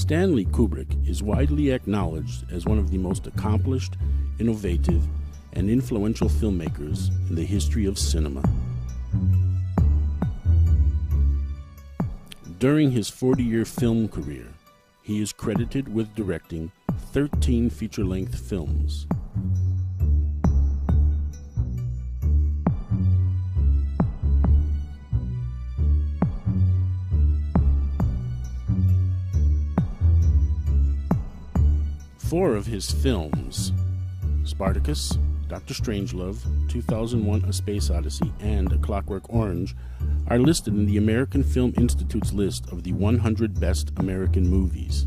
Stanley Kubrick is widely acknowledged as one of the most accomplished, innovative, and influential filmmakers in the history of cinema. During his 40-year film career, he is credited with directing 13 feature-length films. Four of his films, Spartacus, Dr. Strangelove, 2001: A Space Odyssey, and A Clockwork Orange, are listed in the American Film Institute's list of the 100 Best American Movies.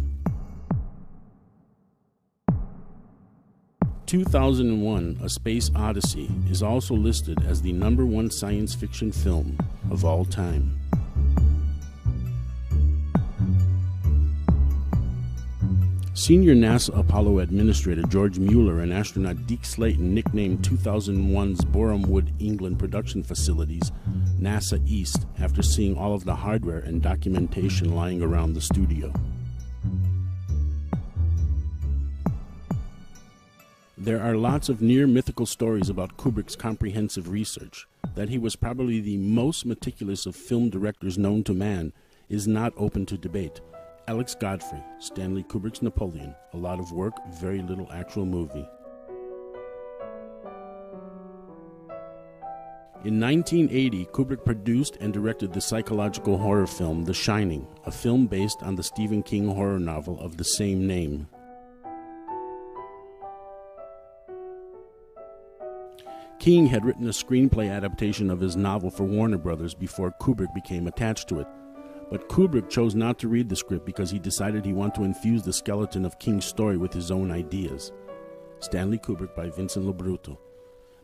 2001: A Space Odyssey is also listed as the #1 science fiction film of all time. Senior NASA Apollo Administrator George Mueller and astronaut Deke Slayton nicknamed 2001's Borehamwood, England production facilities NASA East after seeing all of the hardware and documentation lying around the studio. There are lots of near-mythical stories about Kubrick's comprehensive research. That he was probably the most meticulous of film directors known to man is not open to debate. Alex Godfrey, Stanley Kubrick's Napoleon, a lot of work, very little actual movie. In 1980, Kubrick produced and directed the psychological horror film The Shining, a film based on the Stephen King horror novel of the same name. King had written a screenplay adaptation of his novel for Warner Brothers before Kubrick became attached to it. But Kubrick chose not to read the script because he decided he wanted to infuse the skeleton of King's story with his own ideas. Stanley Kubrick by Vincent Lombruto.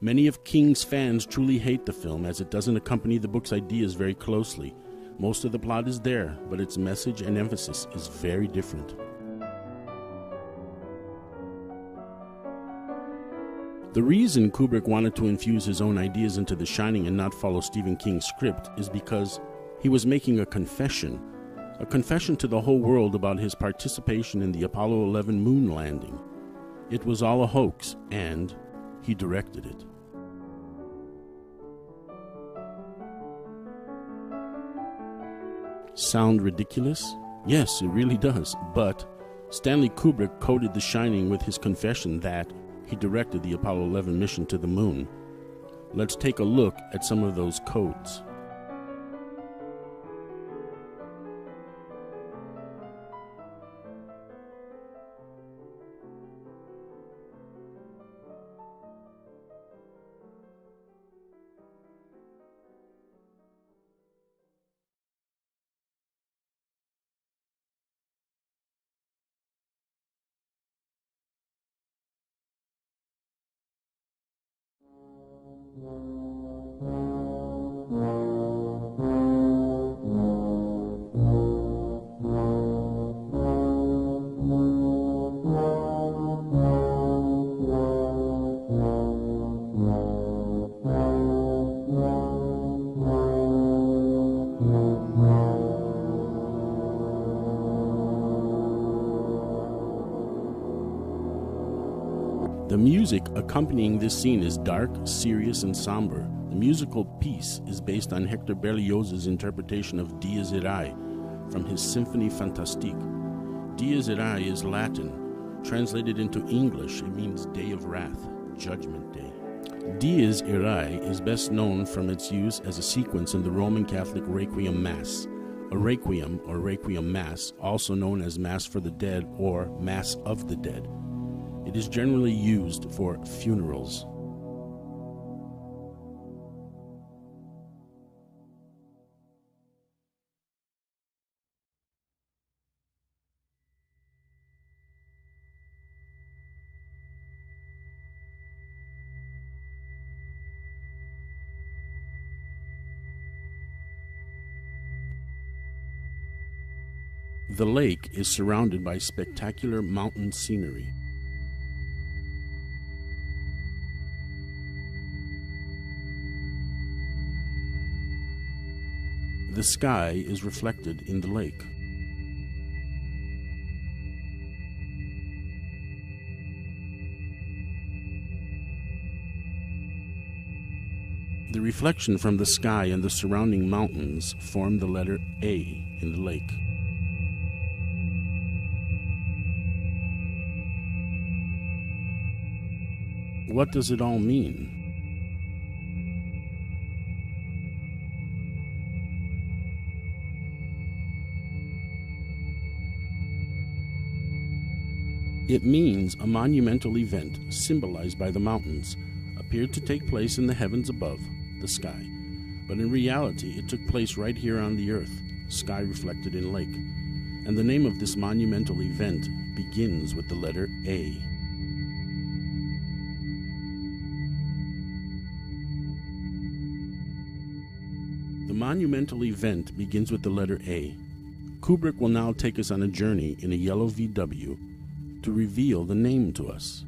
Many of King's fans truly hate the film as it doesn't accompany the book's ideas very closely. Most of the plot is there, but its message and emphasis is very different. The reason Kubrick wanted to infuse his own ideas into The Shining and not follow Stephen King's script is because he was making a confession to the whole world about his participation in the Apollo 11 moon landing. It was all a hoax, and he directed it. Sound ridiculous? Yes, it really does, but Stanley Kubrick coded The Shining with his confession that he directed the Apollo 11 mission to the moon. Let's take a look at some of those codes. The music accompanying this scene is dark, serious, and somber. The musical piece is based on Hector Berlioz's interpretation of Dies Irae from his Symphonie Fantastique. Dies Irae is Latin. Translated into English, it means Day of Wrath, Judgment Day. Dies Irae is best known from its use as a sequence in the Roman Catholic Requiem Mass. A requiem, or requiem mass, also known as Mass for the Dead or Mass of the Dead. It is generally used for funerals. The lake is surrounded by spectacular mountain scenery. The sky is reflected in the lake. The reflection from the sky and the surrounding mountains form the letter A in the lake. What does it all mean? It means a monumental event symbolized by the mountains appeared to take place in the heavens above, the sky. But in reality, it took place right here on the earth, sky reflected in lake. And the name of this monumental event begins with the letter A. The monumental event begins with the letter A. Kubrick will now take us on a journey in a yellow VW to reveal the name to us.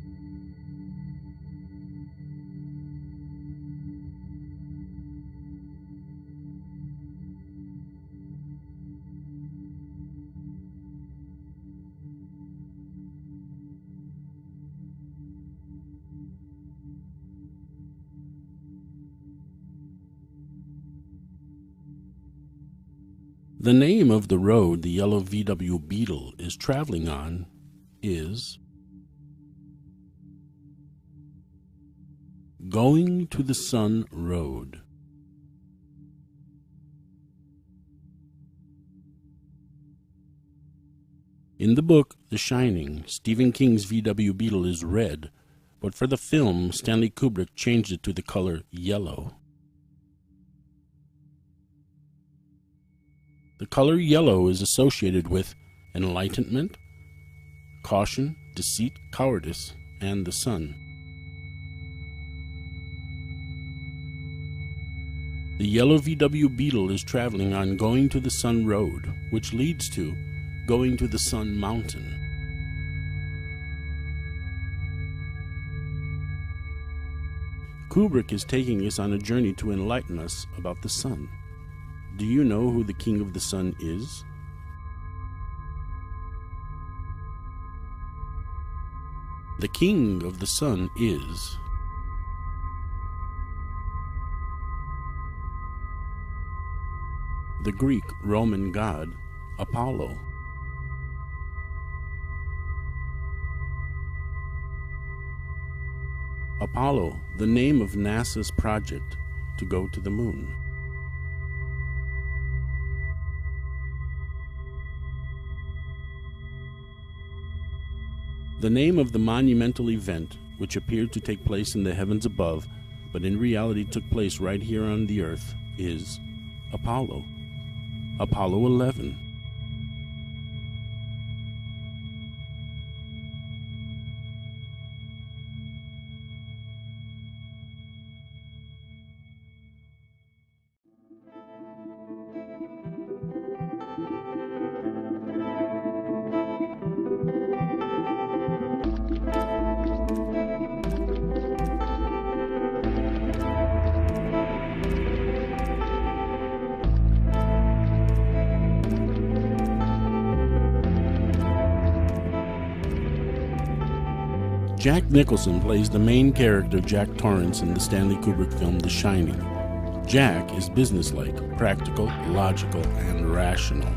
The name of the road the yellow VW Beetle is traveling on is Going to the Sun Road. In the book The Shining, Stephen King's VW Beetle is red, but for the film, Stanley Kubrick changed it to the color yellow. The color yellow is associated with enlightenment, caution, deceit, cowardice, and the sun. The yellow VW Beetle is traveling on Going to the Sun Road, which leads to Going to the Sun Mountain. Kubrick is taking us on a journey to enlighten us about the sun. Do you know who the King of the Sun is? The King of the Sun is the Greek Roman god Apollo. Apollo, the name of NASA's project to go to the moon. The name of the monumental event, which appeared to take place in the heavens above, but in reality took place right here on the earth, is Apollo. Apollo 11. Jack Nicholson plays the main character Jack Torrance in the Stanley Kubrick film The Shining. Jack is businesslike, practical, logical, and rational.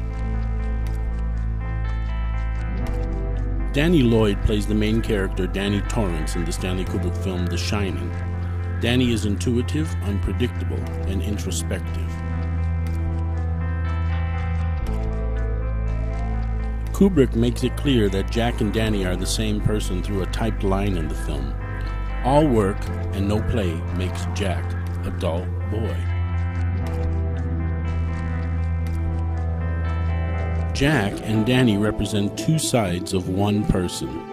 Danny Lloyd plays the main character Danny Torrance in the Stanley Kubrick film The Shining. Danny is intuitive, unpredictable, and introspective. Kubrick makes it clear that Jack and Danny are the same person through a typed line in the film. All work and no play makes Jack a dull boy. Jack and Danny represent two sides of one person.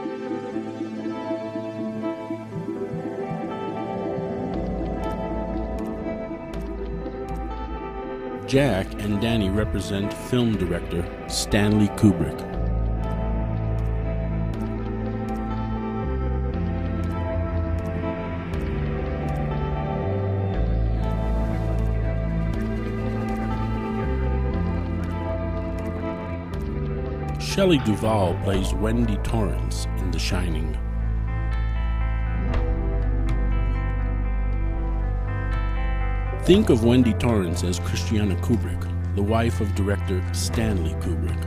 Jack and Danny represent film director Stanley Kubrick. Shelley Duvall plays Wendy Torrance in The Shining. Think of Wendy Torrance as Christiana Kubrick, the wife of director Stanley Kubrick.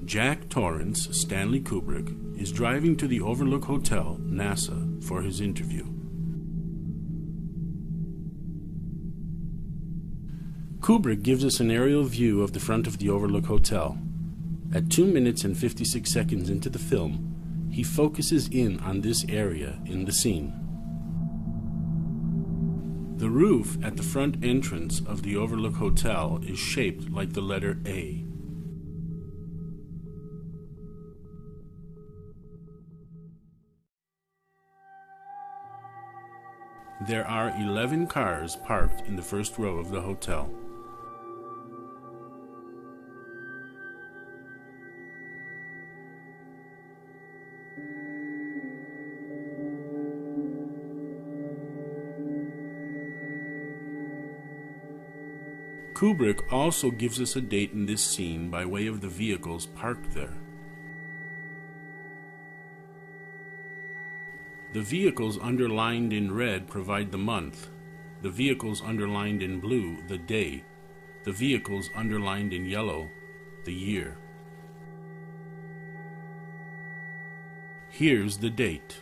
Jack Torrance, Stanley Kubrick, is driving to the Overlook Hotel, NASA, for his interview. Kubrick gives us an aerial view of the front of the Overlook Hotel. At 2 minutes and 56 seconds into the film, he focuses in on this area in the scene. The roof at the front entrance of the Overlook Hotel is shaped like the letter A. There are 11 cars parked in the first row of the hotel. Kubrick also gives us a date in this scene by way of the vehicles parked there. The vehicles underlined in red provide the month, the vehicles underlined in blue the day, the vehicles underlined in yellow the year. Here's the date.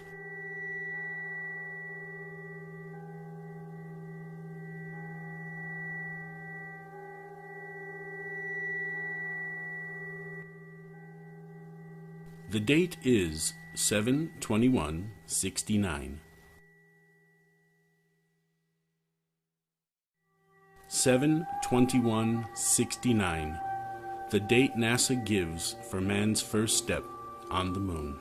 The date is 7/21/69. 7/21/69, the date NASA gives for man's first step on the moon.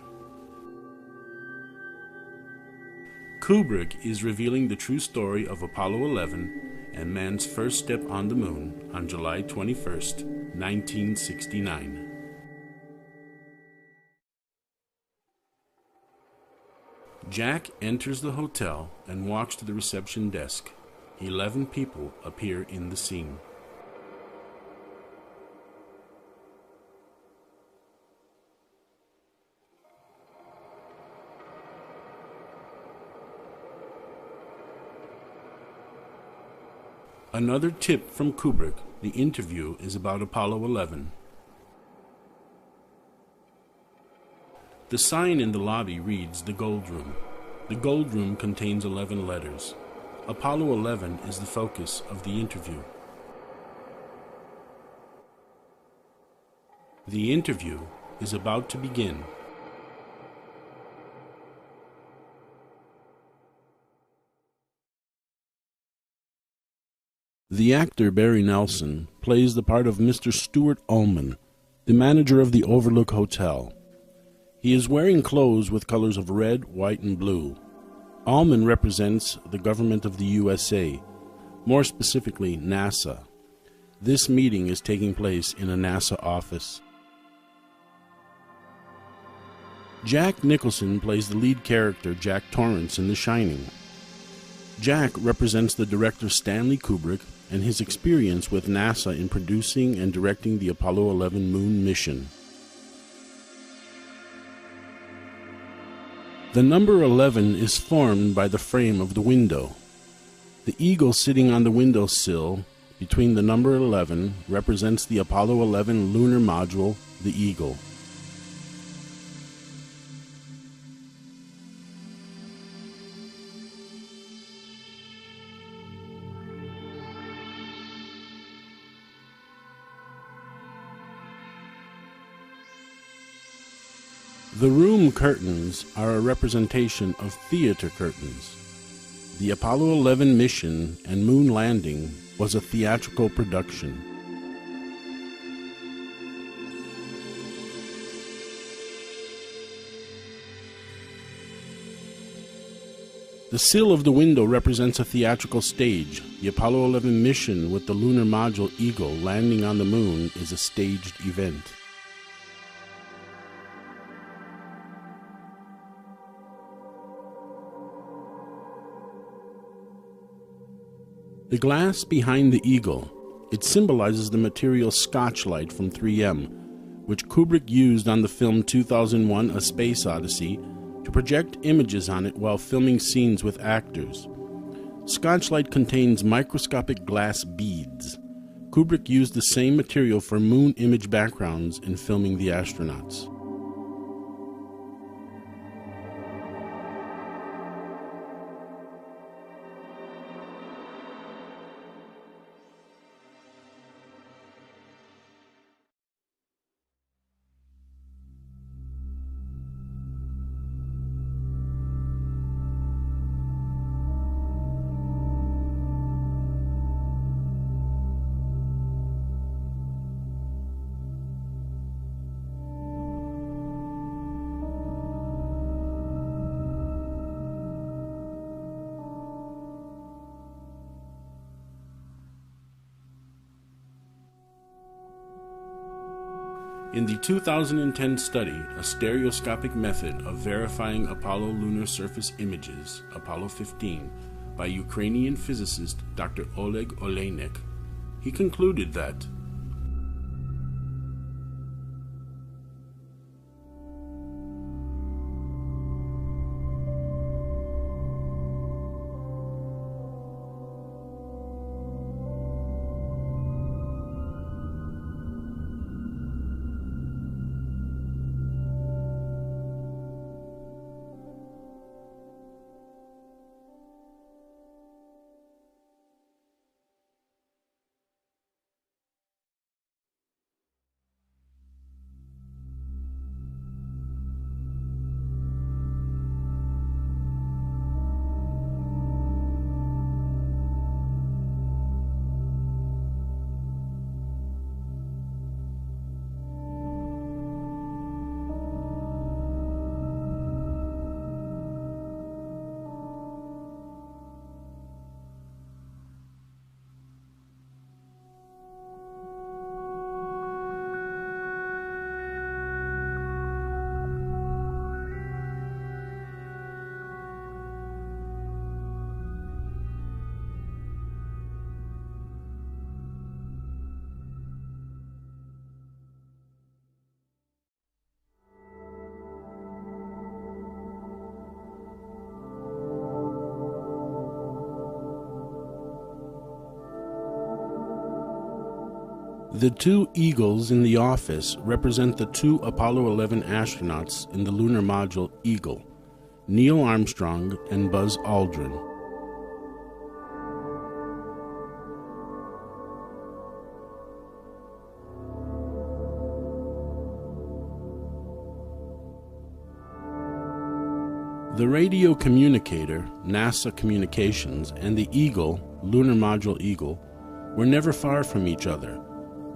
Kubrick is revealing the true story of Apollo 11 and man's first step on the moon on July 21st, 1969. Jack enters the hotel and walks to the reception desk. 11 people appear in the scene. Another tip from Kubrick: the interview is about Apollo 11. The sign in the lobby reads the Gold Room. The Gold Room contains 11 letters. Apollo 11 is the focus of the interview. The interview is about to begin. The actor Barry Nelson plays the part of Mr. Stuart Ullman, the manager of the Overlook Hotel. He is wearing clothes with colors of red, white, and blue. Ullman represents the government of the USA, more specifically NASA. This meeting is taking place in a NASA office. Jack Nicholson plays the lead character Jack Torrance in The Shining. Jack represents the director Stanley Kubrick and his experience with NASA in producing and directing the Apollo 11 moon mission. The number 11 is formed by the frame of the window. The eagle sitting on the windowsill between the number 11 represents the Apollo 11 lunar module, the Eagle. The room curtains are a representation of theater curtains. The Apollo 11 mission and moon landing was a theatrical production. The sill of the window represents a theatrical stage. The Apollo 11 mission with the lunar module Eagle landing on the moon is a staged event. The glass behind the Eagle, it symbolizes the material Scotchlite from 3M, which Kubrick used on the film 2001: A Space Odyssey to project images on it while filming scenes with actors. Scotchlite contains microscopic glass beads. Kubrick used the same material for moon image backgrounds in filming the astronauts. In the 2010 study, A Stereoscopic Method of Verifying Apollo Lunar Surface Images, Apollo 15, by Ukrainian physicist Dr. Oleg Oleynik, he concluded that the two eagles in the office represent the two Apollo 11 astronauts in the lunar module Eagle, Neil Armstrong and Buzz Aldrin. The radio communicator, NASA Communications, and the Eagle, lunar module Eagle, were never far from each other.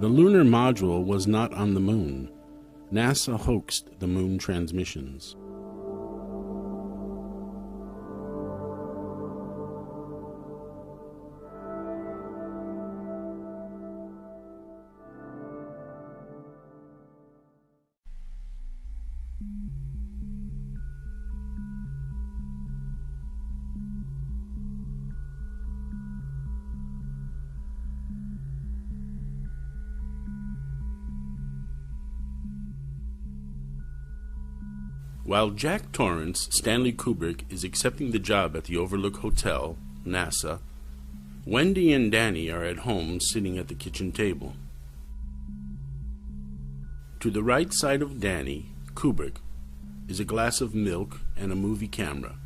The lunar module was not on the moon. NASA hoaxed the moon transmissions. While Jack Torrance, Stanley Kubrick, is accepting the job at the Overlook Hotel, NASA, Wendy and Danny are at home sitting at the kitchen table. To the right side of Danny, Kubrick, is a glass of milk and a movie camera.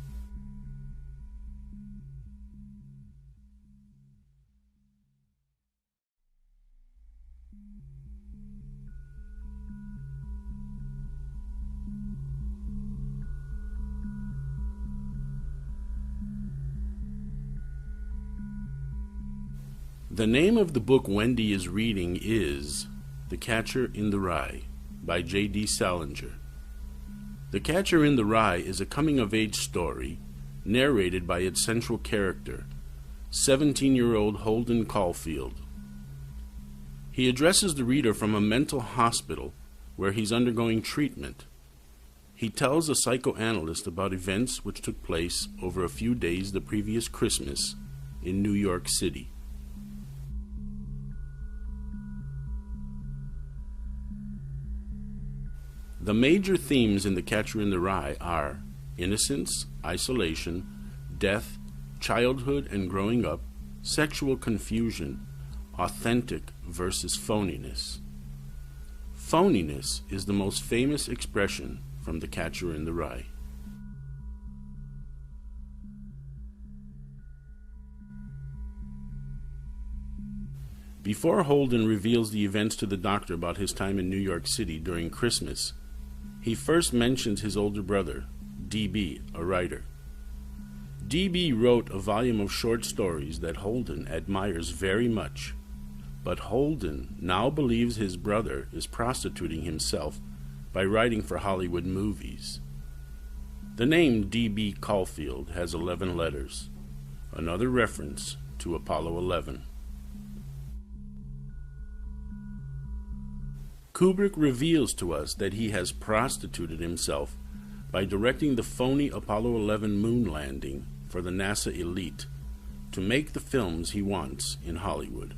The name of the book Wendy is reading is The Catcher in the Rye by J.D. Salinger. The Catcher in the Rye is a coming-of-age story narrated by its central character, 17-year-old Holden Caulfield. He addresses the reader from a mental hospital where he's undergoing treatment. He tells a psychoanalyst about events which took place over a few days the previous Christmas in New York City. The major themes in The Catcher in the Rye are innocence, isolation, death, childhood and growing up, sexual confusion, authentic versus phoniness. Phoniness is the most famous expression from The Catcher in the Rye. Before Holden reveals the events to the doctor about his time in New York City during Christmas, he first mentions his older brother, D.B., a writer. D.B. wrote a volume of short stories that Holden admires very much, but Holden now believes his brother is prostituting himself by writing for Hollywood movies. The name D.B. Caulfield has 11 letters, another reference to Apollo 11. Kubrick reveals to us that he has prostituted himself by directing the phony Apollo 11 moon landing for the NASA elite to make the films he wants in Hollywood.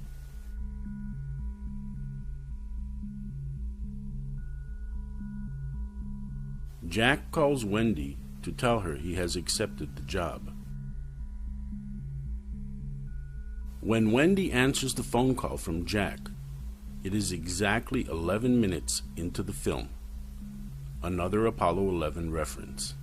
Jack calls Wendy to tell her he has accepted the job. When Wendy answers the phone call from Jack, it is exactly 11 minutes into the film. Another Apollo 11 reference.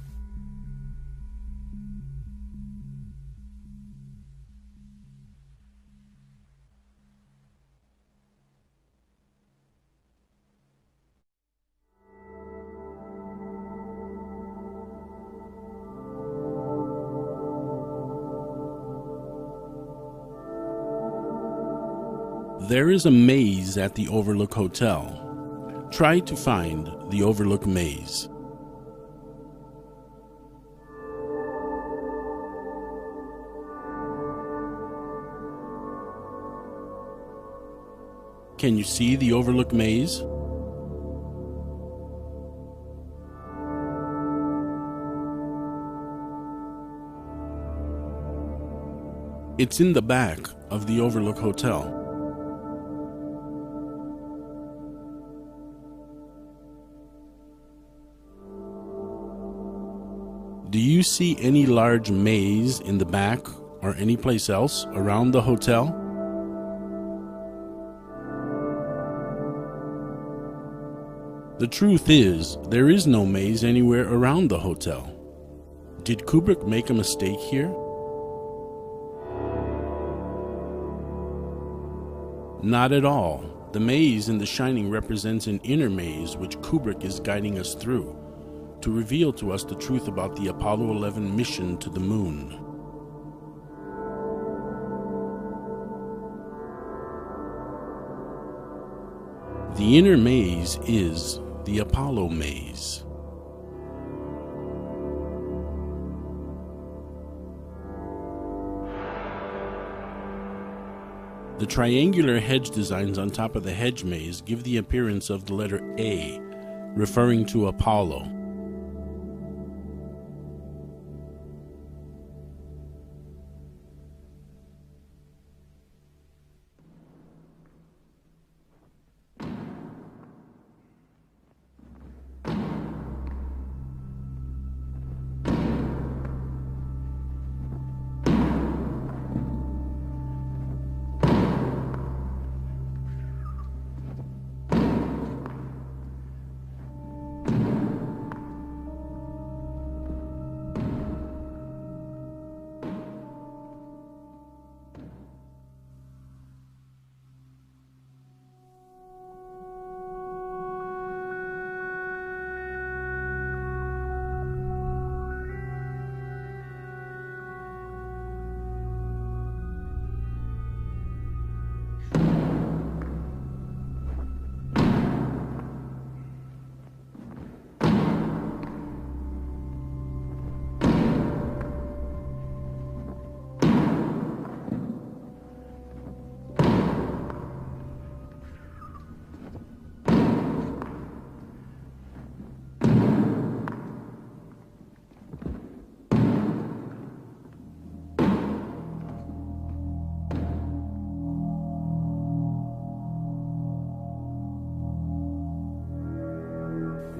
There is a maze at the Overlook Hotel. Try to find the Overlook maze. Can you see the Overlook maze? It's in the back of the Overlook Hotel. Do you see any large maze in the back or any place else around the hotel? The truth is, there is no maze anywhere around the hotel. Did Kubrick make a mistake here? Not at all. The maze in The Shining represents an inner maze which Kubrick is guiding us through, to reveal to us the truth about the Apollo 11 mission to the moon. The inner maze is the Apollo maze. The triangular hedge designs on top of the hedge maze give the appearance of the letter A, referring to Apollo.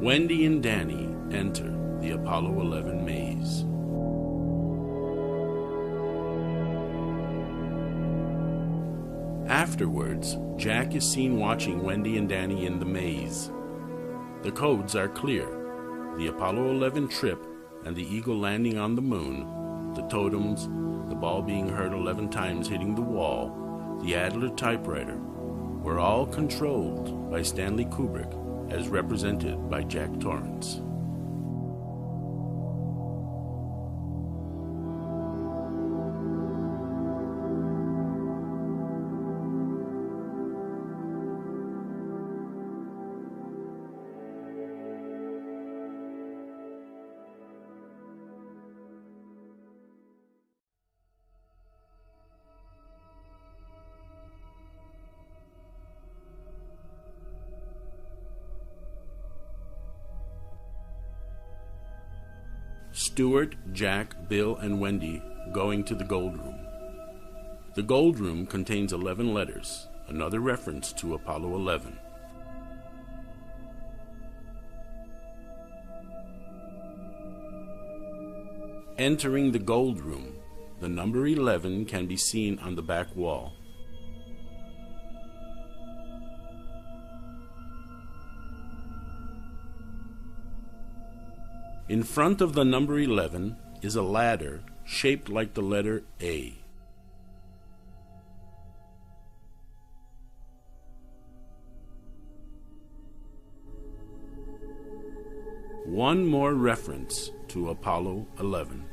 Wendy and Danny enter the Apollo 11 maze. Afterwards, Jack is seen watching Wendy and Danny in the maze. The codes are clear: the Apollo 11 trip and the Eagle landing on the moon, the totems, the ball being heard 11 times hitting the wall, the Adler typewriter, were all controlled by Stanley Kubrick, as represented by Jack Torrance. Stuart, Jack, Bill, and Wendy going to the Gold Room. The Gold Room contains 11 letters, another reference to Apollo 11. Entering the Gold Room, the number 11 can be seen on the back wall. In front of the number 11 is a ladder shaped like the letter A. One more reference to Apollo 11.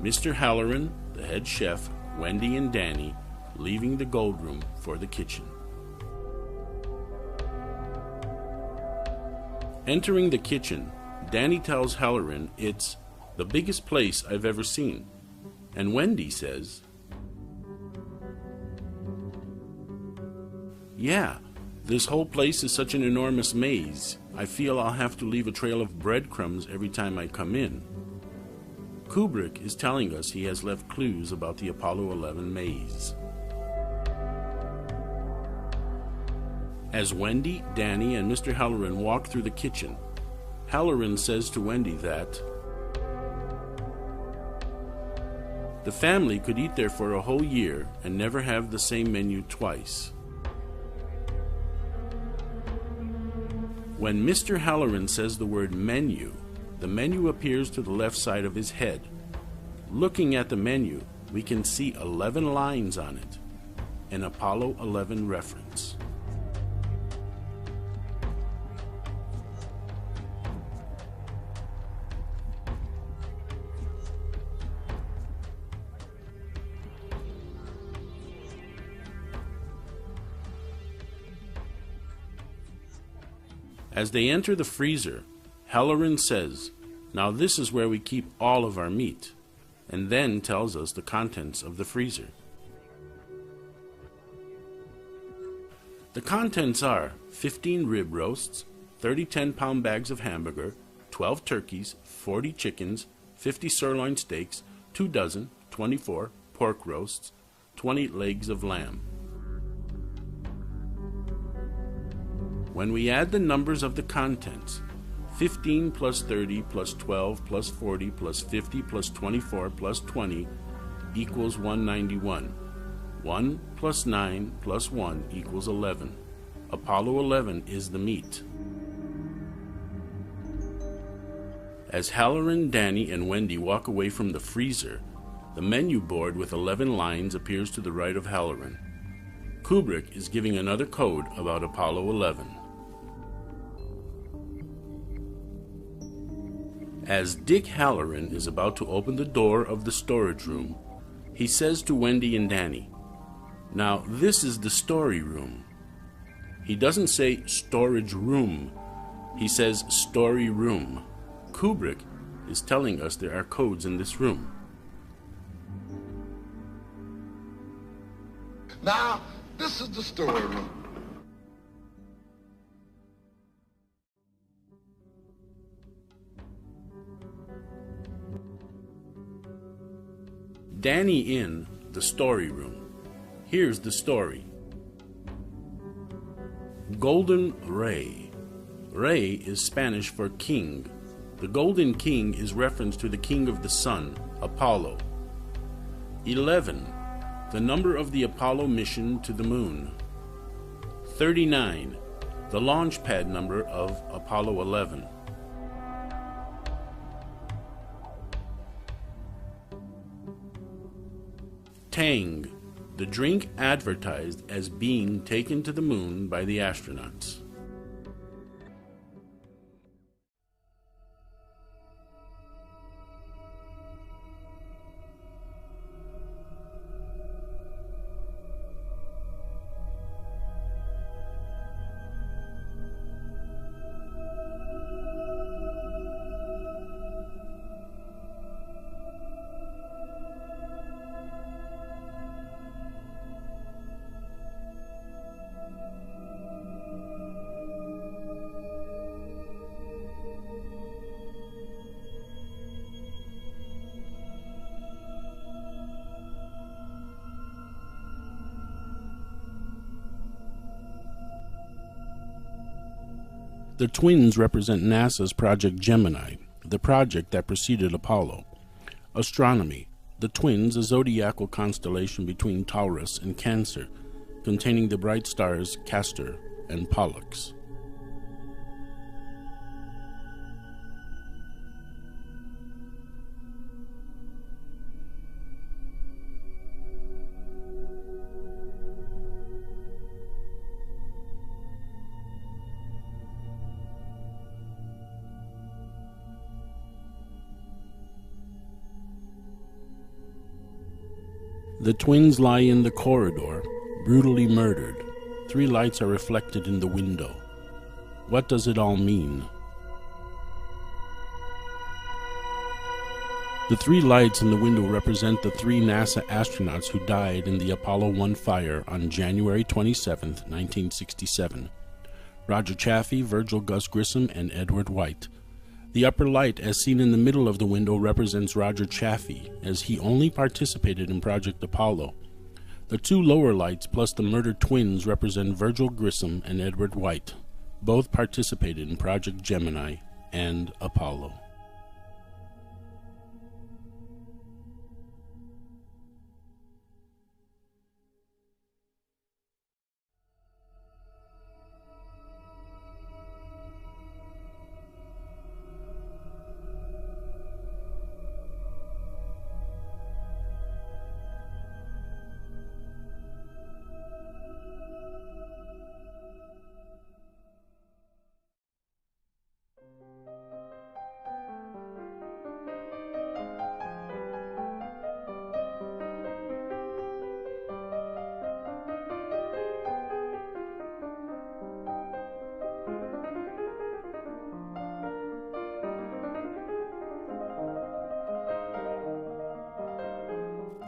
Mr. Halloran, the head chef, Wendy and Danny leaving the Gold Room for the kitchen. Entering the kitchen, Danny tells Halloran it's the biggest place I've ever seen, and Wendy says, "Yeah, this whole place is such an enormous maze. I feel I'll have to leave a trail of breadcrumbs every time I come in." Kubrick is telling us he has left clues about the Apollo 11 maze. As Wendy, Danny, and Mr. Halloran walk through the kitchen, Halloran says to Wendy that the family could eat there for a whole year and never have the same menu twice. When Mr. Halloran says the word menu, the menu appears to the left side of his head. Looking at the menu, we can see 11 lines on it, an Apollo 11 reference. As they enter the freezer, Halloran says, "Now this is where we keep all of our meat," and then tells us the contents of the freezer. The contents are 15 rib roasts, 30 10-pound bags of hamburger, 12 turkeys, 40 chickens, 50 sirloin steaks, 2 dozen, 24 pork roasts, 20 legs of lamb. When we add the numbers of the contents, 15 plus 30 plus 12 plus 40 plus 50 plus 24 plus 20 equals 191. 1 plus 9 plus 1 equals 11. Apollo 11 is the meat. As Halloran, Danny, and Wendy walk away from the freezer, the menu board with 11 lines appears to the right of Halloran. Kubrick is giving another code about Apollo 11. As Dick Halloran is about to open the door of the storage room, he says to Wendy and Danny, "Now this is the story room." He doesn't say storage room, he says story room. Kubrick is telling us there are codes in this room. Now, this is the story room. Danny in the story room. Here's the story. Golden Rey. Rey is Spanish for king. The Golden King is reference to the king of the sun, Apollo. 11. The number of the Apollo mission to the moon. 39. The launch pad number of Apollo 11. Tang, the drink advertised as being taken to the moon by the astronauts. The twins represent NASA's Project Gemini, the project that preceded Apollo. Astronomy. The twins, a zodiacal constellation between Taurus and Cancer, containing the bright stars Castor and Pollux. The twins lie in the corridor, brutally murdered. 3 lights are reflected in the window. What does it all mean? The 3 lights in the window represent the 3 NASA astronauts who died in the Apollo 1 fire on January 27, 1967. Roger Chaffee, Virgil Gus Grissom, and Edward White. The upper light, as seen in the middle of the window, represents Roger Chaffee, as he only participated in Project Apollo. The 2 lower lights, plus the murdered twins, represent Virgil Grissom and Edward White. Both participated in Project Gemini and Apollo.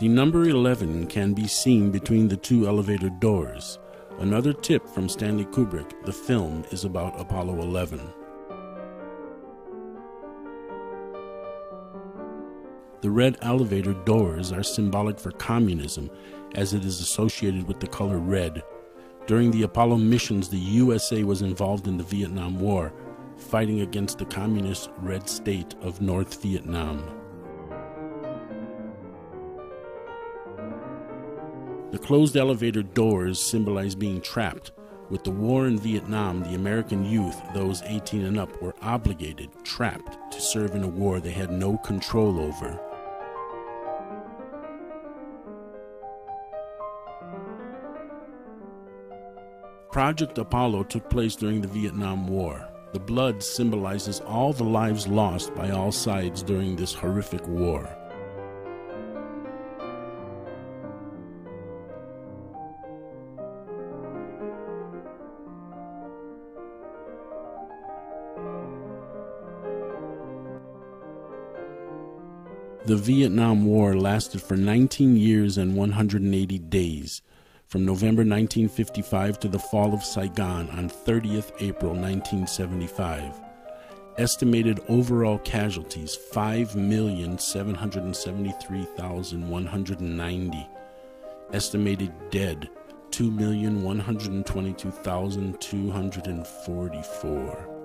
The number 11 can be seen between the 2 elevator doors. Another tip from Stanley Kubrick: the film is about Apollo 11. The red elevator doors are symbolic for communism, as it is associated with the color red. During the Apollo missions, the USA was involved in the Vietnam War, fighting against the communist red state of North Vietnam. The closed elevator doors symbolize being trapped. With the war in Vietnam, the American youth, those 18 and up, were obligated, trapped, to serve in a war they had no control over. Project Apollo took place during the Vietnam War. The blood symbolizes all the lives lost by all sides during this horrific war. The Vietnam War lasted for 19 years and 180 days. from November 1955 to the fall of Saigon on 30th April 1975. Estimated overall casualties 5,773,190. Estimated dead 2,122,244.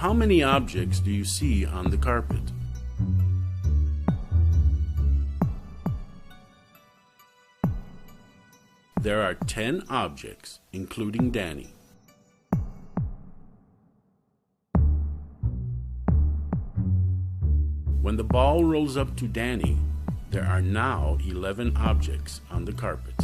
How many objects do you see on the carpet? There are 10 objects, including Danny. When the ball rolls up to Danny, there are now 11 objects on the carpet.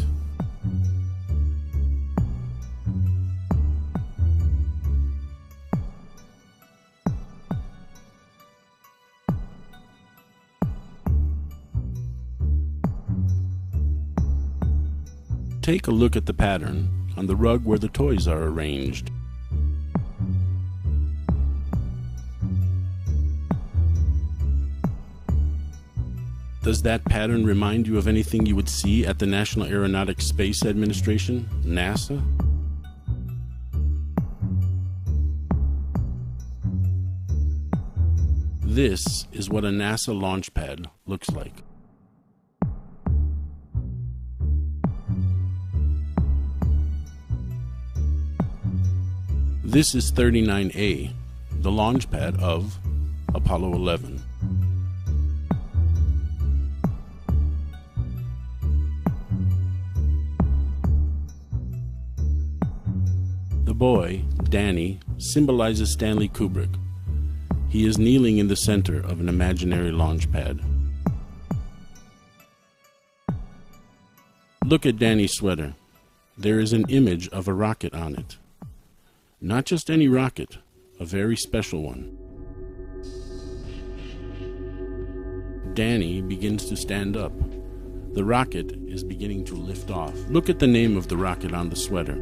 Take a look at the pattern on the rug where the toys are arranged. Does that pattern remind you of anything you would see at the National Aeronautics Space Administration, NASA? This is what a NASA launch pad looks like. This is 39A, the launch pad of Apollo 11. The boy, Danny, symbolizes Stanley Kubrick. He is kneeling in the center of an imaginary launch pad. Look at Danny's sweater. There is an image of a rocket on it. Not just any rocket, a very special one. Danny begins to stand up. The rocket is beginning to lift off. Look at the name of the rocket on the sweater.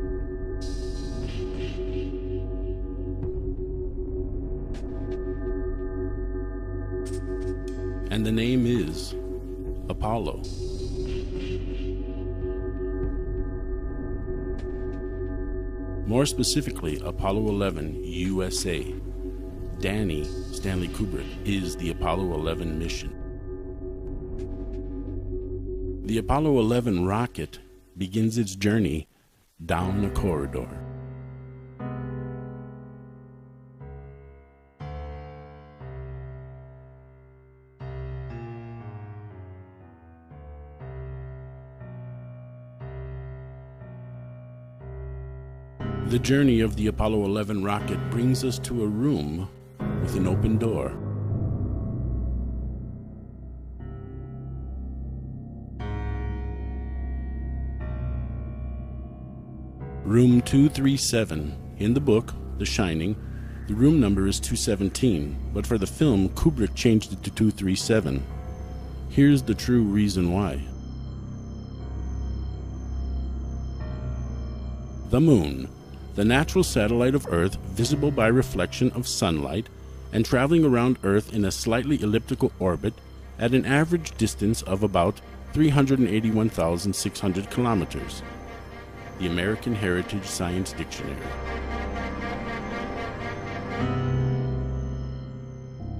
And the name is Apollo. More specifically, Apollo 11 USA. Danny, Stanley Kubrick, is the Apollo 11 mission. The Apollo 11 rocket begins its journey down a corridor. The journey of the Apollo 11 rocket brings us to a room with an open door. Room 237. In the book, The Shining, the room number is 217, but for the film, Kubrick changed it to 237. Here's the true reason why. The moon, the natural satellite of Earth, visible by reflection of sunlight and traveling around Earth in a slightly elliptical orbit at an average distance of about 381,600 kilometers. The American Heritage Science Dictionary.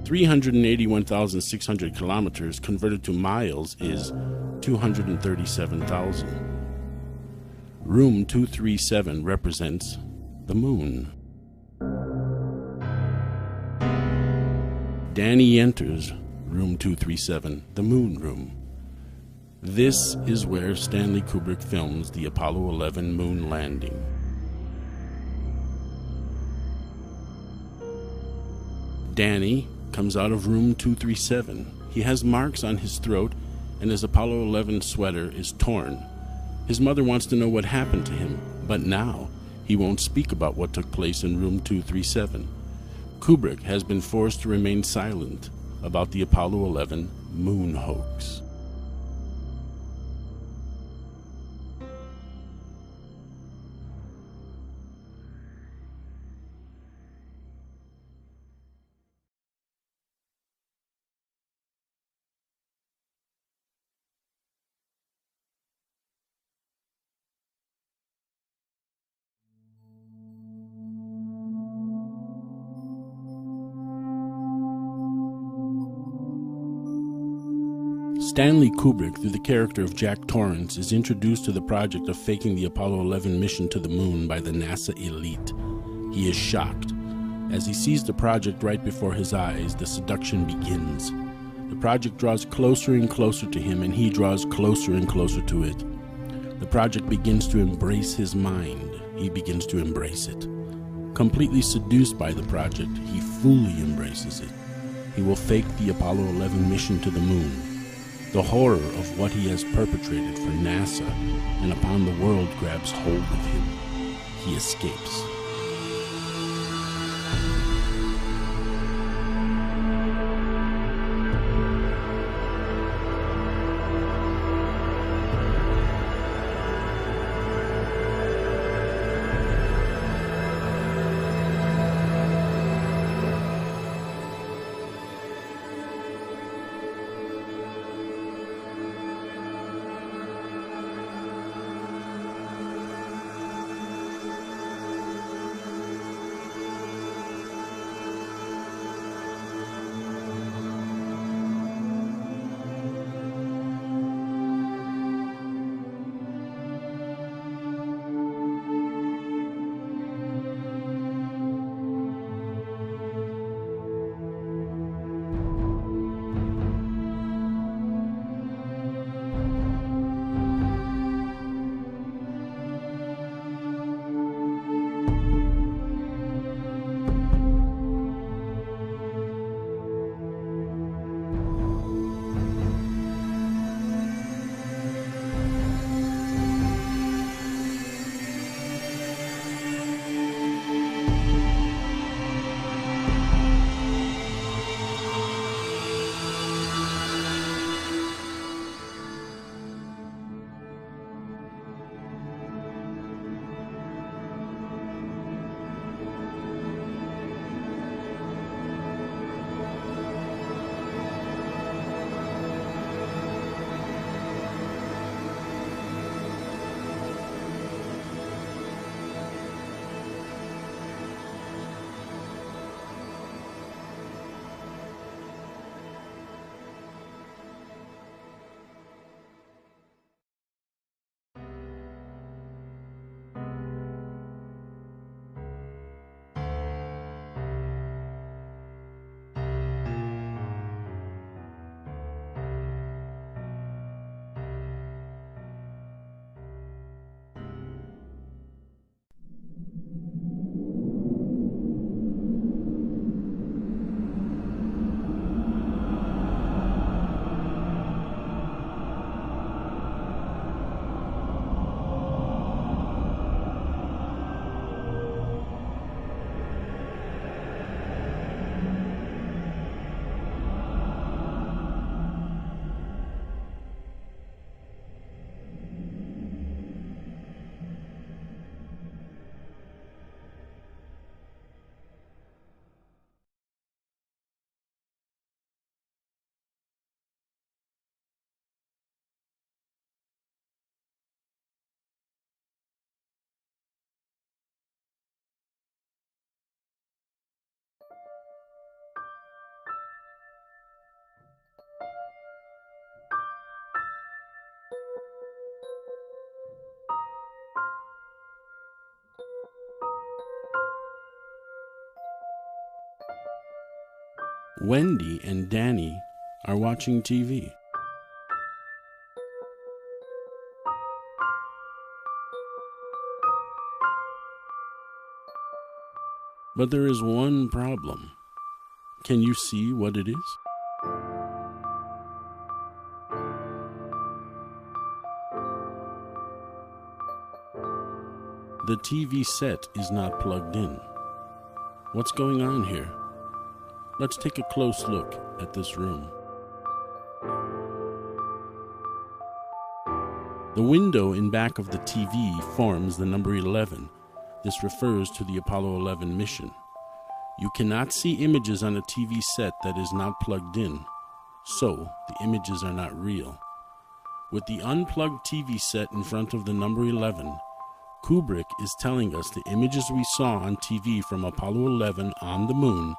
381,600 kilometers converted to miles is 237,000. Room 237 represents the moon. Danny enters room 237, the moon room. This is where Stanley Kubrick films the Apollo 11 moon landing. Danny comes out of room 237. He has marks on his throat, and his Apollo 11 sweater is torn. His mother wants to know what happened to him, but now he won't speak about what took place in room 237. Kubrick has been forced to remain silent about the Apollo 11 moon hoax. Stanley Kubrick, through the character of Jack Torrance, is introduced to the project of faking the Apollo 11 mission to the moon by the NASA elite. He is shocked. As he sees the project right before his eyes, the seduction begins. The project draws closer and closer to him, and he draws closer and closer to it. The project begins to embrace his mind. He begins to embrace it. Completely seduced by the project, he fully embraces it. He will fake the Apollo 11 mission to the moon. The horror of what he has perpetrated for NASA and upon the world grabs hold of him. He escapes. Wendy and Danny are watching TV. But there is one problem. Can you see what it is? The TV set is not plugged in. What's going on here? Let's take a close look at this room. The window in back of the TV forms the number 11. This refers to the Apollo 11 mission. You cannot see images on a TV set that is not plugged in, so the images are not real. With the unplugged TV set in front of the number 11, Kubrick is telling us the images we saw on TV from Apollo 11 on the moon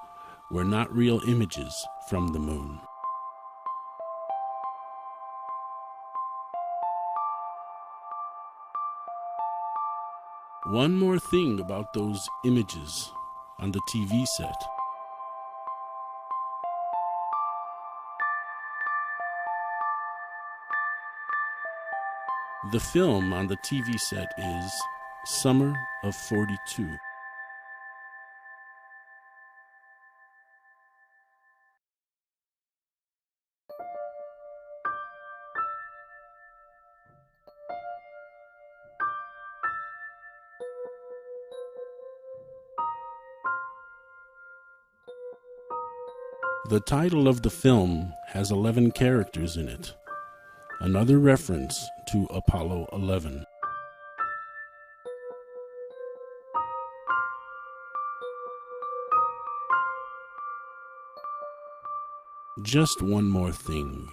were not real images from the moon. One more thing about those images on the TV set. The film on the TV set is Summer of 42. The title of the film has 11 characters in it, another reference to Apollo 11. Just one more thing.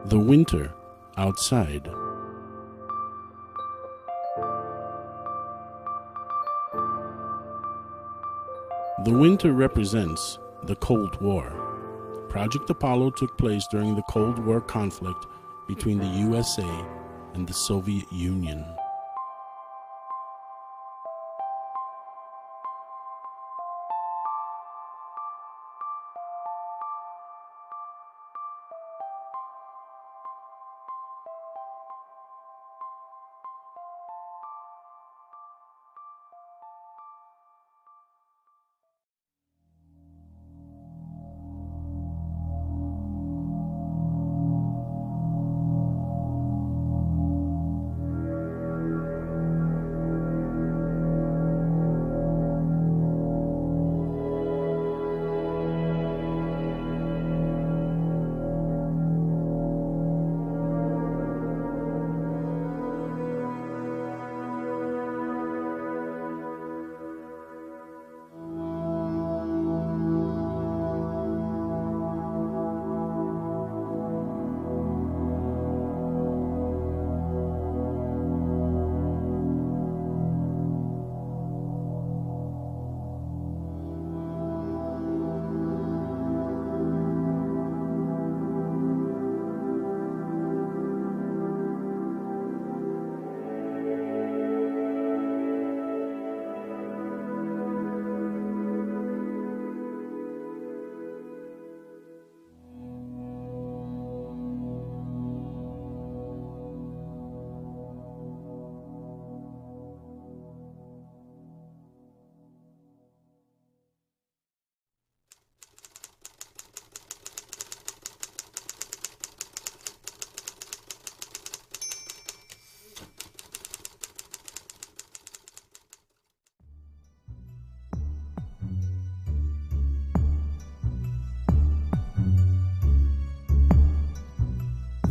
The winter outside. The winter represents the Cold War. Project Apollo took place during the Cold War conflict between the USA and the Soviet Union.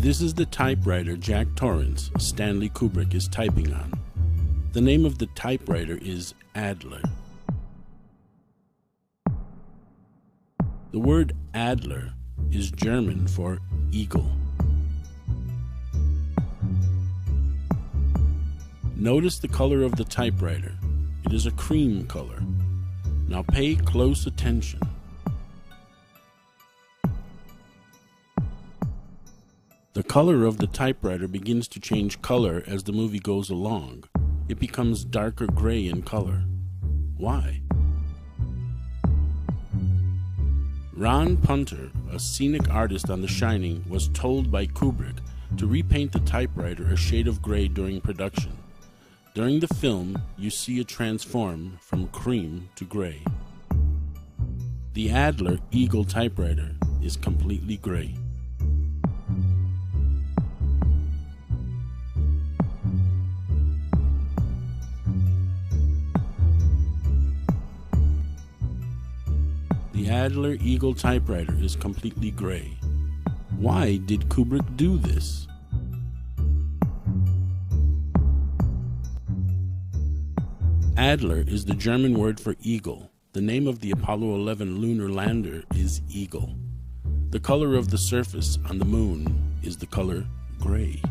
This is the typewriter Jack Torrance, Stanley Kubrick, is typing on. The name of the typewriter is Adler. The word Adler is German for eagle. Notice the color of the typewriter. It is a cream color. Now pay close attention. The color of the typewriter begins to change color as the movie goes along. It becomes darker gray in color. Why? Ron Punter, a scenic artist on The Shining, was told by Kubrick to repaint the typewriter a shade of gray during production. During the film, you see it transform from cream to gray. The Adler Eagle typewriter is completely gray. The Adler Eagle typewriter is completely gray. Why did Kubrick do this? Adler is the German word for eagle. The name of the Apollo 11 lunar lander is Eagle. The color of the surface on the moon is the color gray.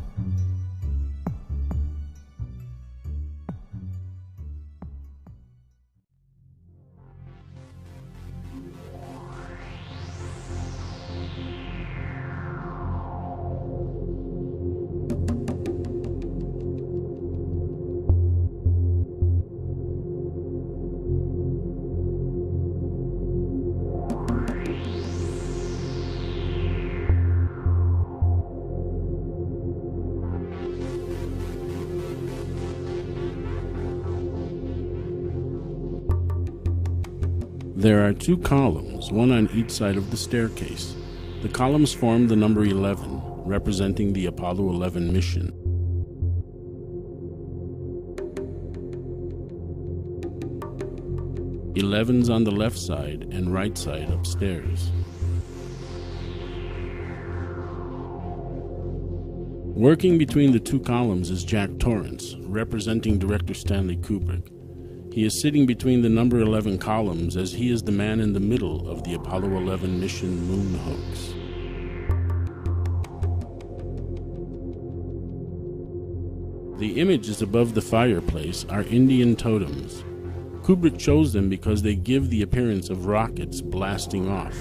There are two columns, one on each side of the staircase. The columns form the number 11, representing the Apollo 11 mission. Eleven's on the left side and right side upstairs. Working between the two columns is Jack Torrance, representing director Stanley Kubrick. He is sitting between the number 11 columns as he is the man in the middle of the Apollo 11 mission moon hoax. The images above the fireplace are Indian totems. Kubrick chose them because they give the appearance of rockets blasting off.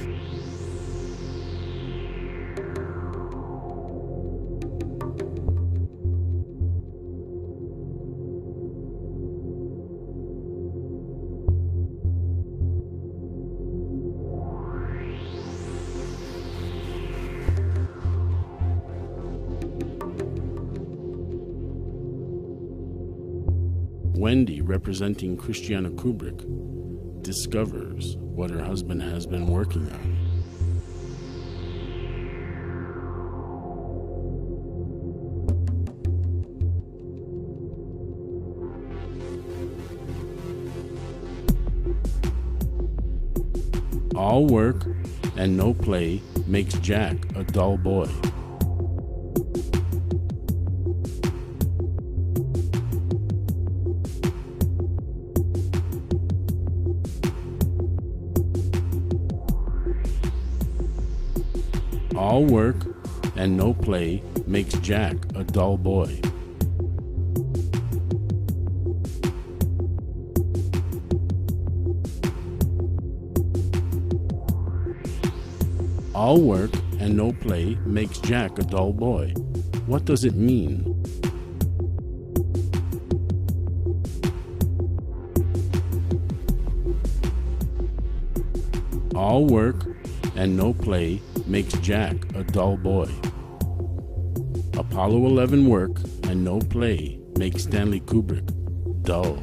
Wendy, representing Christiana Kubrick, discovers what her husband has been working on. All work and no play makes Jack a dull boy. All work and no play makes Jack a dull boy. All work and no play makes Jack a dull boy. What does it mean? All work and no play makes Jack a dull boy. Apollo 11 work and no play makes Stanley Kubrick dull.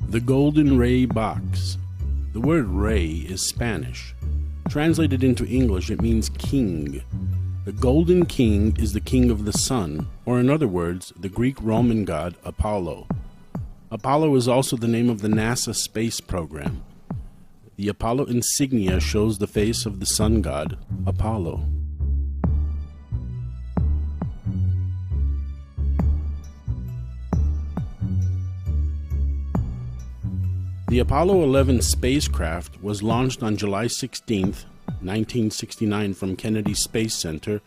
The Golden Ray Box. The word ray is Spanish. Translated into English, it means king. The Golden King is the king of the sun, or in other words, the Greek-Roman god Apollo. Apollo is also the name of the NASA space program. The Apollo insignia shows the face of the sun god, Apollo. The Apollo 11 spacecraft was launched on July 16, 1969 from Kennedy Space Center,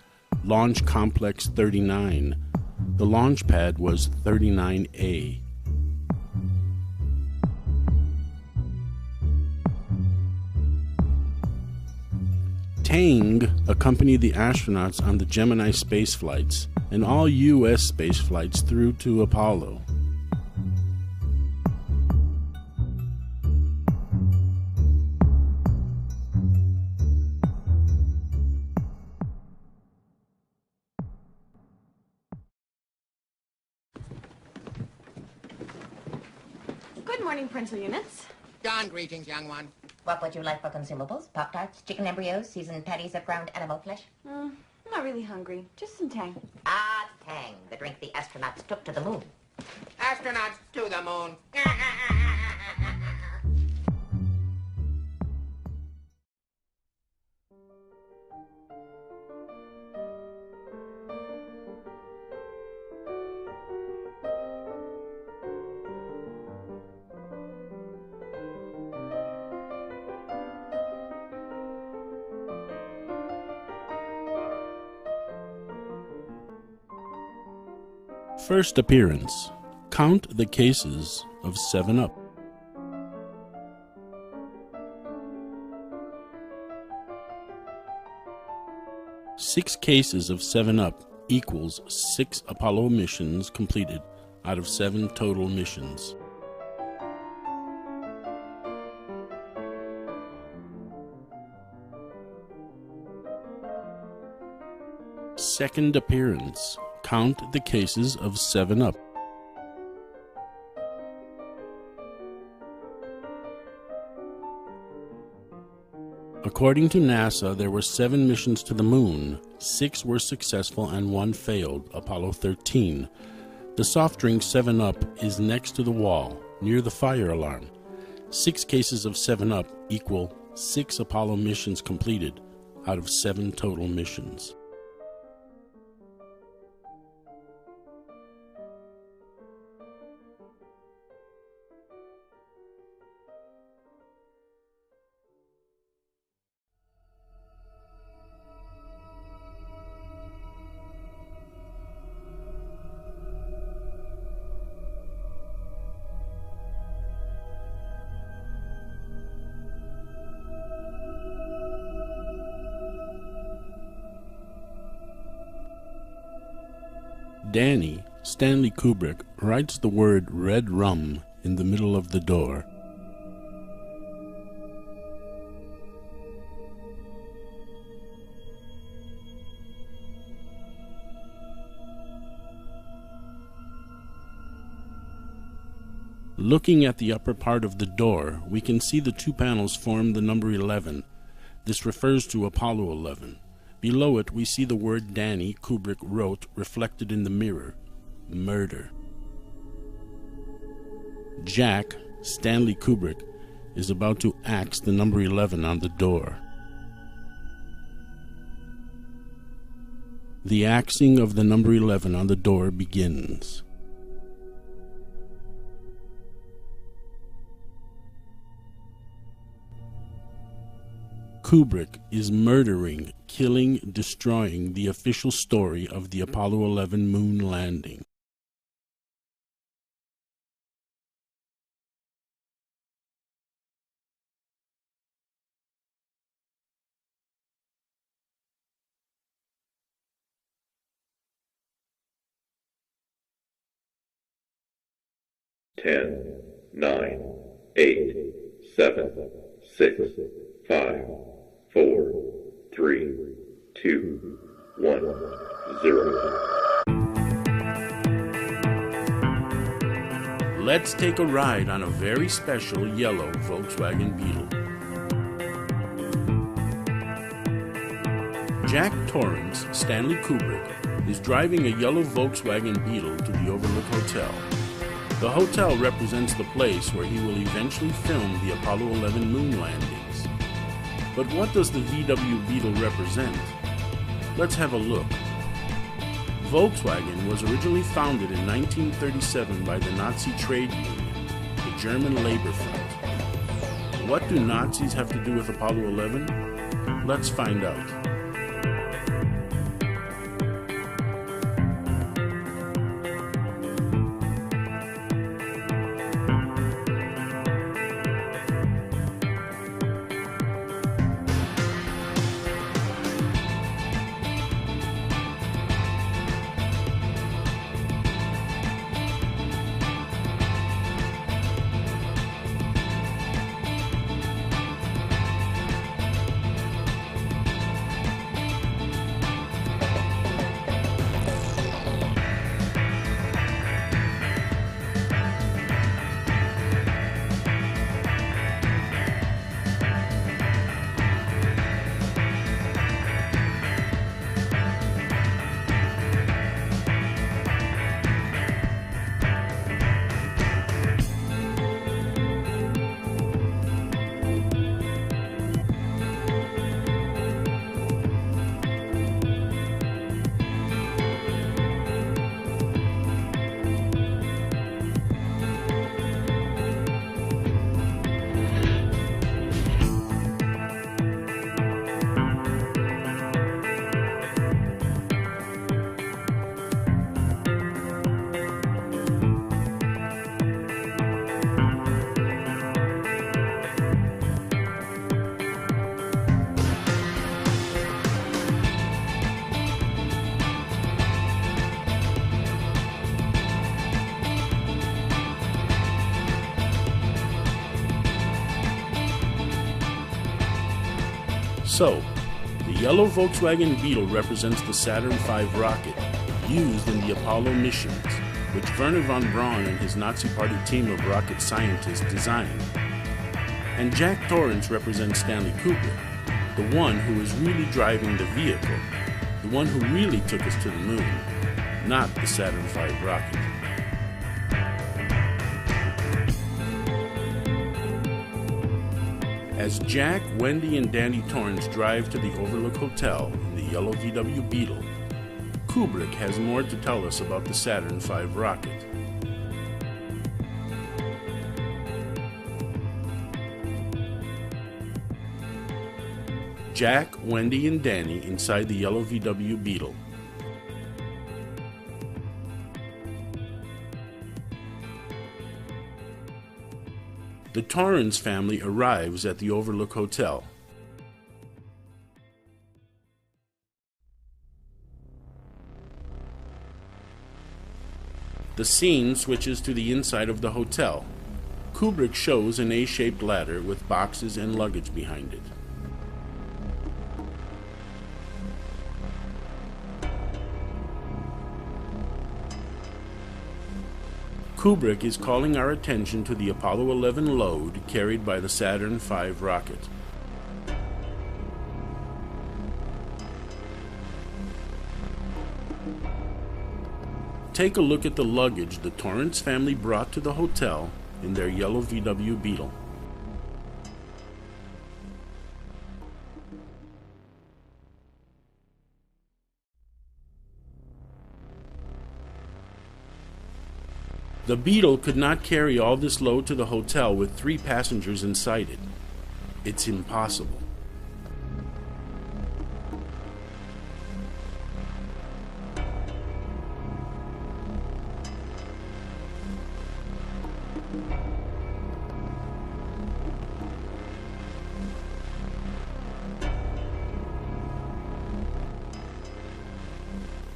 Launch Complex 39. The launch pad was 39A. Tang accompanied the astronauts on the Gemini space flights and all U.S. space flights through to Apollo. Good morning, parental units. Dawn greetings, young one. What would you like for consumables? Pop-Tarts, chicken embryos, seasoned patties of ground animal flesh? I'm not really hungry. Just some Tang. Ah, Tang, the drink the astronauts took to the moon. Astronauts to the moon. First appearance. Count the cases of 7-Up. Six cases of 7-Up equals 6 Apollo missions completed out of 7 total missions. Second appearance. Count the cases of 7-Up. According to NASA, there were 7 missions to the moon. 6 were successful and 1 failed, Apollo 13. The soft drink 7-Up is next to the wall, near the fire alarm. 6 cases of 7-Up equal 6 Apollo missions completed out of 7 total missions. Danny, Stanley Kubrick, writes the word red rum in the middle of the door. Looking at the upper part of the door, we can see the 2 panels form the number 11. This refers to Apollo 11. Below it, we see the word Danny Kubrick wrote reflected in the mirror. Murder. Jack, Stanley Kubrick, is about to axe the number 11 on the door. The axing of the number 11 on the door begins. Kubrick is murdering, killing, destroying the official story of the Apollo 11 moon landing. Ten, 9, 8, 7, 6, 5, 4, 3, 2, 1, 0. Let's take a ride on a very special yellow Volkswagen Beetle. Jack Torrance, Stanley Kubrick, is driving a yellow Volkswagen Beetle to the Overlook Hotel. The hotel represents the place where he will eventually film the Apollo 11 moon landings. But what does the VW Beetle represent? Let's have a look. Volkswagen was originally founded in 1937 by the Nazi trade union, the German Labor Front. What do Nazis have to do with Apollo 11? Let's find out. So, the yellow Volkswagen Beetle represents the Saturn V rocket used in the Apollo missions, which Wernher von Braun and his Nazi Party team of rocket scientists designed. And Jack Torrance represents Stanley Kubrick, the one who is really driving the vehicle, the one who really took us to the moon, not the Saturn V rocket. As Jack, Wendy, and Danny Torrance drive to the Overlook Hotel in the yellow VW Beetle, Kubrick has more to tell us about the Saturn V rocket. Jack, Wendy, and Danny inside the yellow VW Beetle. The Torrance family arrives at the Overlook Hotel. The scene switches to the inside of the hotel. Kubrick shows an A-shaped ladder with boxes and luggage behind it. Kubrick is calling our attention to the Apollo 11 load carried by the Saturn V rocket. Take a look at the luggage the Torrance family brought to the hotel in their yellow VW Beetle. The Beetle could not carry all this load to the hotel with 3 passengers inside it. It's impossible.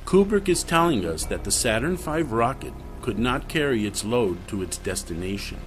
Kubrick is telling us that the Saturn V rocket could not carry its load to its destination.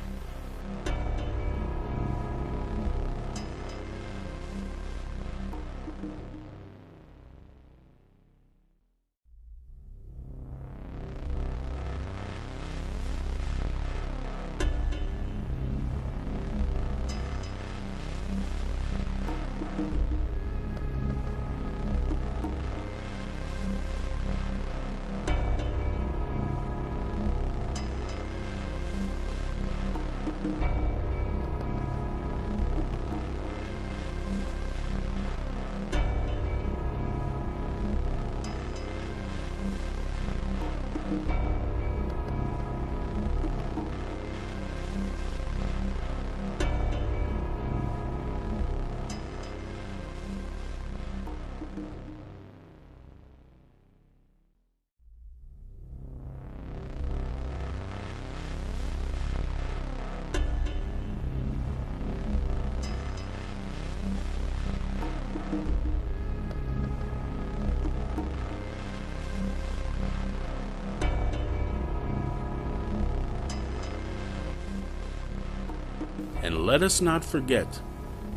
And let us not forget,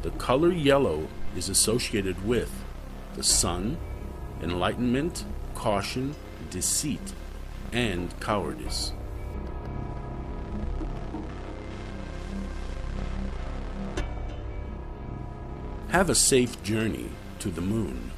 the color yellow is associated with the sun, enlightenment, caution, deceit, and cowardice. Have a safe journey to the moon.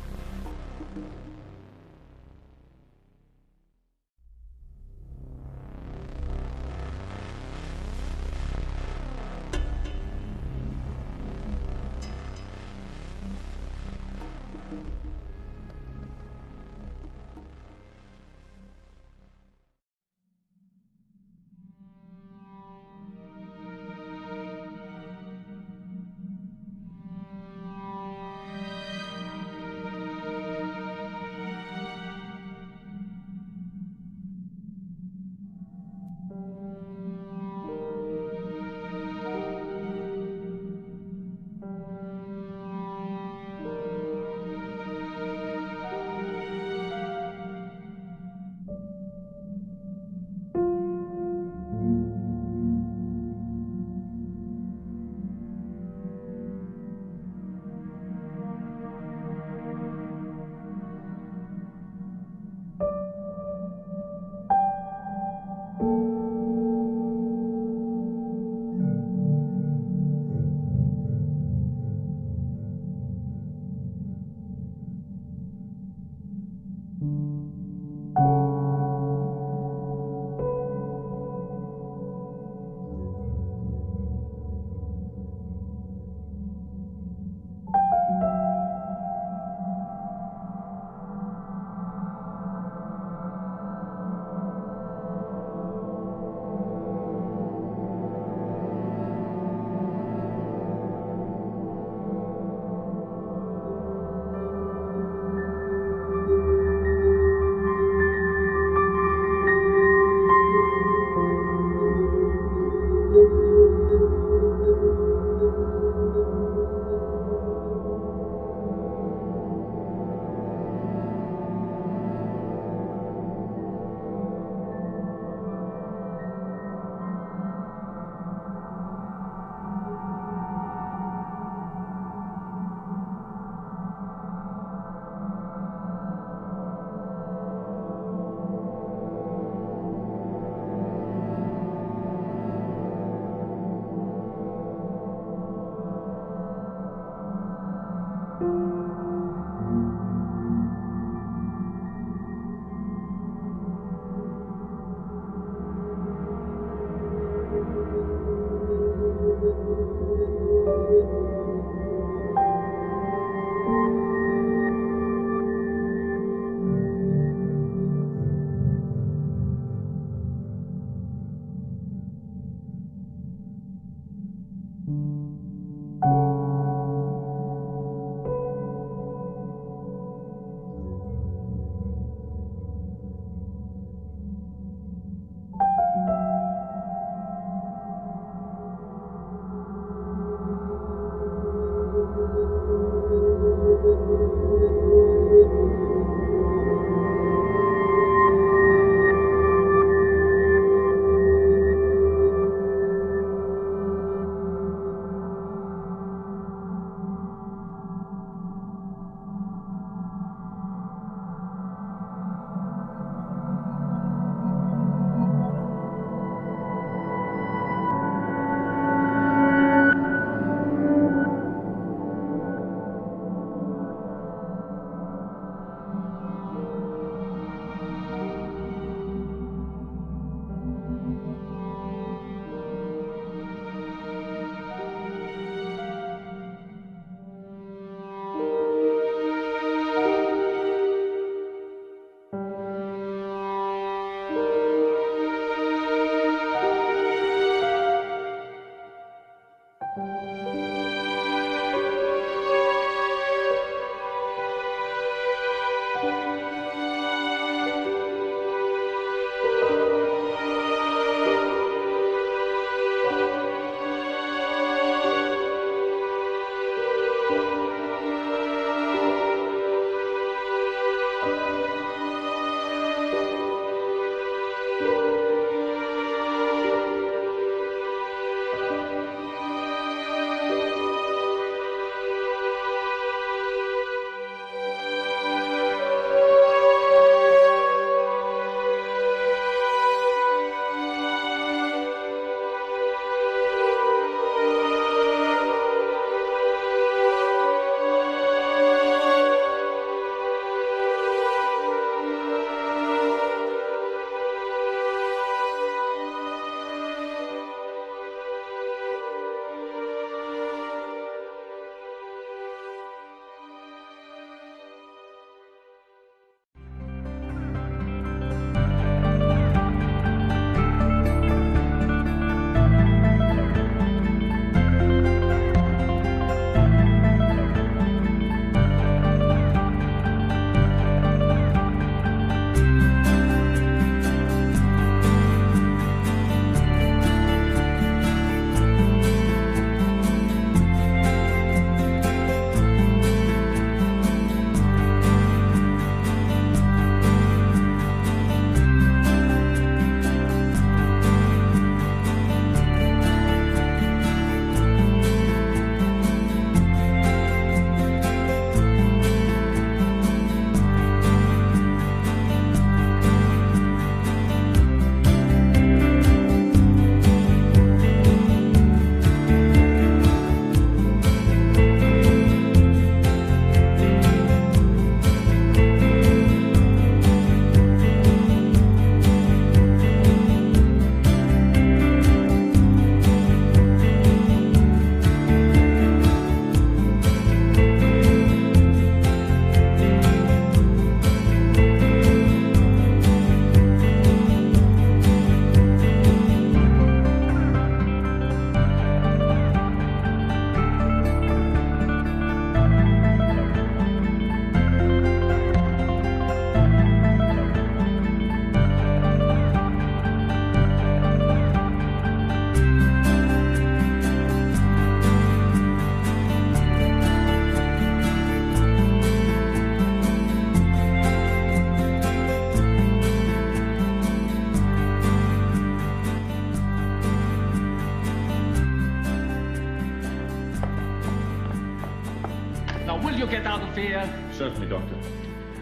you get out of here? Certainly, Doctor.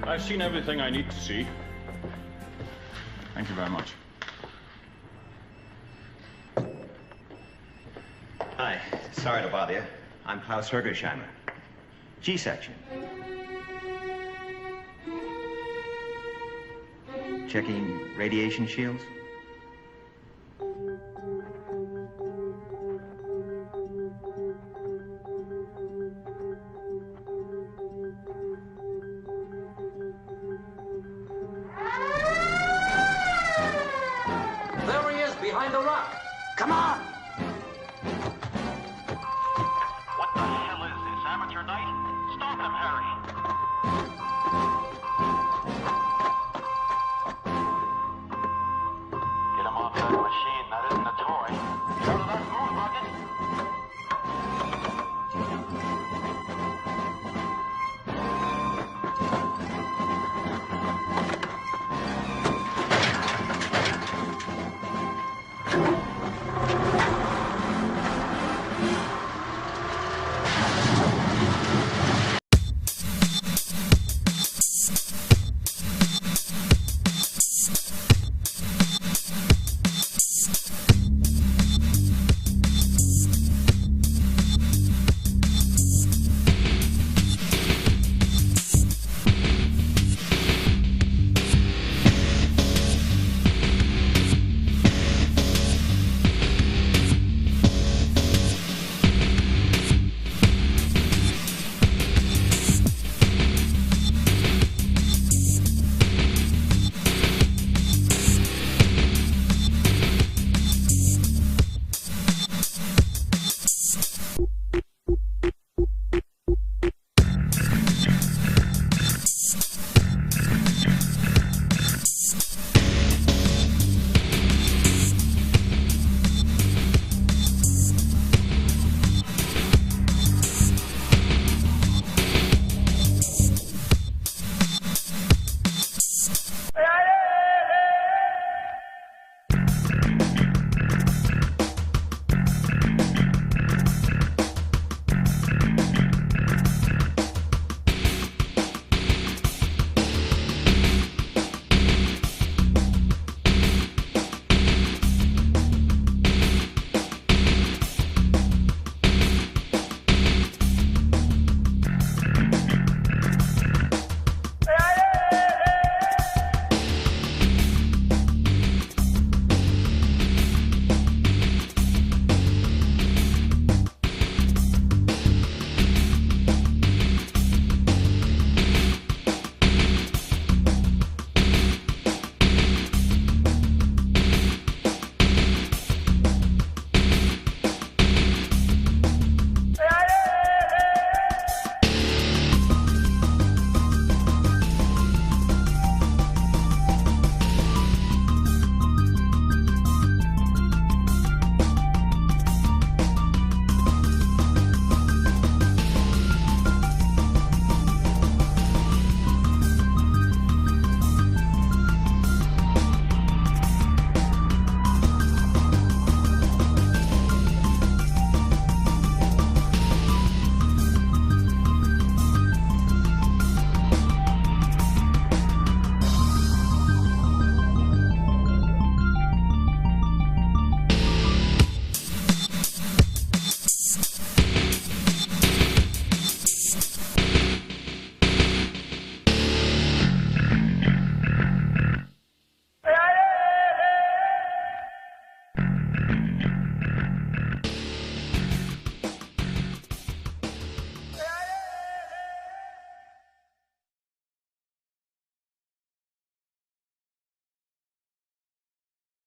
I've seen everything I need to see. Thank you very much. Hi. Sorry to bother you. I'm Klaus Hergersheimer. G-section. Checking radiation shields.